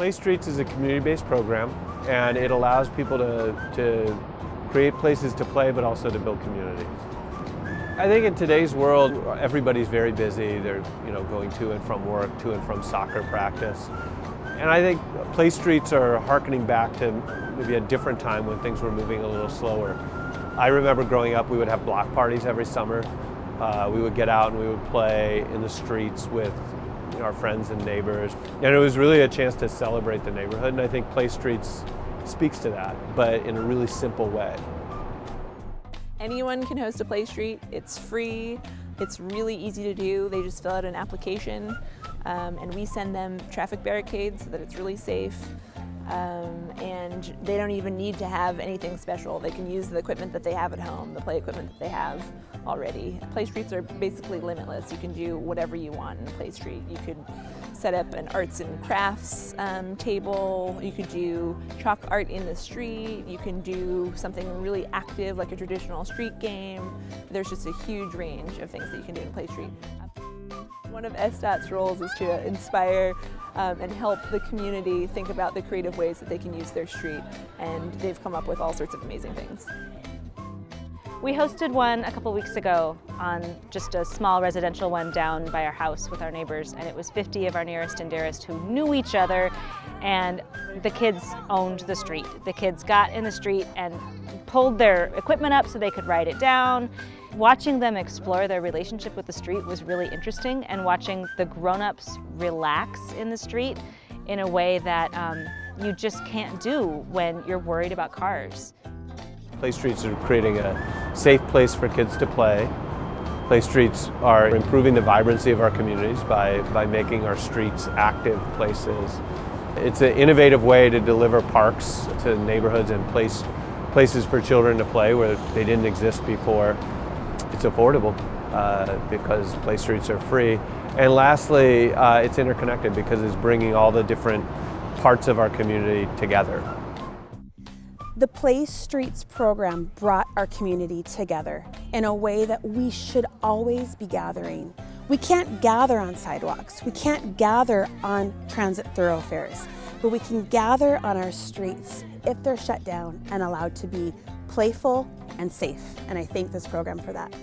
Play Streets is a community-based program, and it allows people to create places to play, but also to build community. I think in today's world, everybody's very busy. They're going to and from work, to and from soccer practice. And I think Play Streets are hearkening back to maybe a different time when things were moving a little slower. I remember growing up, we would have block parties every summer. We would get out and we would play in the streets with our friends and neighbors. And it was really a chance to celebrate the neighborhood, and I think Play Streets speaks to that, but in a really simple way. Anyone can host a Play Street. It's free, it's really easy to do. They just fill out an application, and we send them traffic barricades so that it's really safe. And they don't even need to have anything special. They can use the equipment that they have at home, the play equipment that they have already. Play Streets are basically limitless. You can do whatever you want in Play Street. You could set up an arts and crafts table. You could do chalk art in the street. You can do something really active like a traditional street game. There's just a huge range of things that you can do in Play Street. One of SDOT's roles is to inspire and help the community think about the creative ways that they can use their street, and they've come up with all sorts of amazing things. We hosted one a couple weeks ago on just a small residential one down by our house with our neighbors, and it was 50 of our nearest and dearest who knew each other, and the kids owned the street. The kids got in the street and pulled their equipment up so they could ride it down. Watching them explore their relationship with the street was really interesting, and watching the grown-ups relax in the street in a way that you just can't do when you're worried about cars. Play Streets are creating a safe place for kids to play. Play Streets are improving the vibrancy of our communities by making our streets active places. It's an innovative way to deliver parks to neighborhoods and places for children to play where they didn't exist before. It's affordable because Play Streets are free. And lastly, it's interconnected because it's bringing all the different parts of our community together. The Play Streets program brought our community together in a way that we should always be gathering. We can't gather on sidewalks, we can't gather on transit thoroughfares, but we can gather on our streets if they're shut down and allowed to be playful and safe. And I thank this program for that.